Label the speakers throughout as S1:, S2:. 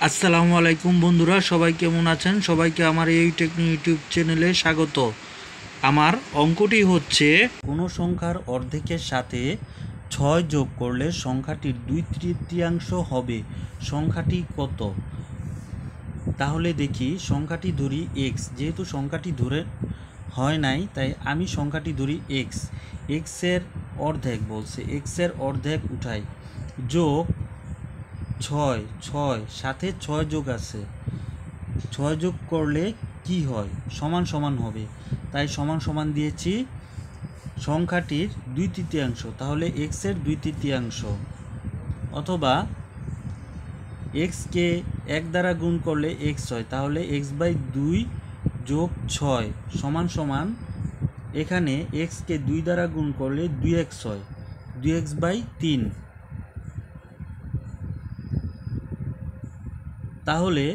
S1: আসসালামু আলাইকুম বন্ধুরা, সবাই কেমন আছেন? সবাইকে আমার এই টেকনিক ইউটিউব চ্যানেলে স্বাগত। আমার অঙ্কটি হচ্ছে কোনো সংখ্যার অর্ধেকের সাথে 6 যোগ করলে সংখ্যাটির 2/3 হবে। সংখ্যাটি কত? তাহলে দেখি, সংখ্যাটি ধরি এক্স। যেহেতু সংখ্যাটি ধরে হয় নাই, তাই আমি সংখ্যাটি ধরি এক্স। এক্সের অর্ধেক বলছে, এক্সের অর্ধেক উঠাই, যোগ 6 সাথে 6 যোগ আছে, 6 যোগ করলে কি হয়? সমান সমান হবে, তাই সমান সমান দিয়েছি সংখ্যাটির 2/3। তাহলে এক্সের 2/3, অথবা এক্সকে 1 দ্বারা গুণ করলে এক্স হয়, তাহলে x/2 যোগ 6 সমান সমান, এখানে এক্সকে 2 দ্বারা গুণ করলে 2x হয়, 2x/3। তাহলে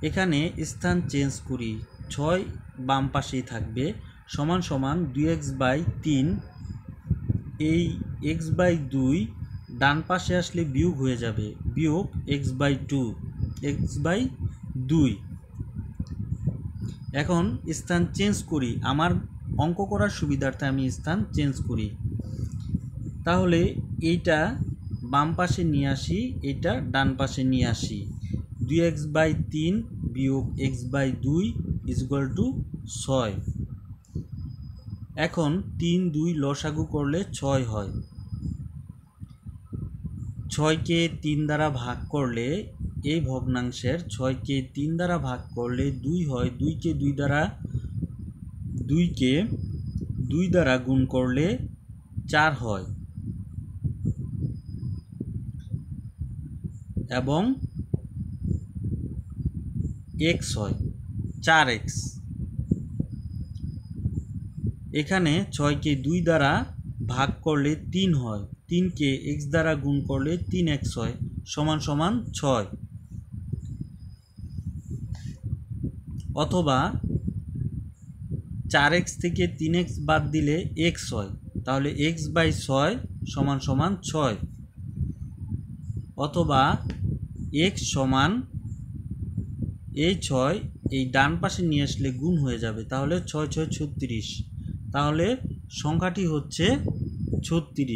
S1: এখানে স্থান চেঞ্জ করি, 6 বাম পাশেই থাকবে, সমান সমান 2x/3। এই x/2 ডান পাশে আসলে বিয়োগ হয়ে যাবে, বিয়োগ x/2। এখন স্থান চেঞ্জ করি, আমার অঙ্ক করার সুবিধার্থে আমি স্থান চেঞ্জ করি। তাহলে এইটা বাম পাশে নিয়ে আসি, এটা ডান পাশে নিয়ে আসি। 2x/3 বিয়োগ x/2 = 6। এখন 3 2 লসাগু করলে 6 হয়। 6কে 3 দ্বারা ভাগ করলে, এই ভগ্নাংশের 6কে 3 দ্বারা ভাগ করলে 2 হয়। 2কে 2 দ্বারা গুণ করলে 4 হয়, এবং x হয় 4x। এখানে 6কে 2 দ্বারা ভাগ করলে 3 হয়, 3কে x দ্বারা গুণ করলে 3x হয়, সমান সমান 6। অথবা 4x থেকে 3x বাদ দিলে x হয়, তাহলে x/6 সমান সমান 6। অথবা x সমান এই 6 এই ডান পাশে নিয়ে আসলে গুণ হয়ে যাবে, তাহলে 6 6 36। তাহলে সংখ্যাটি হচ্ছে 36।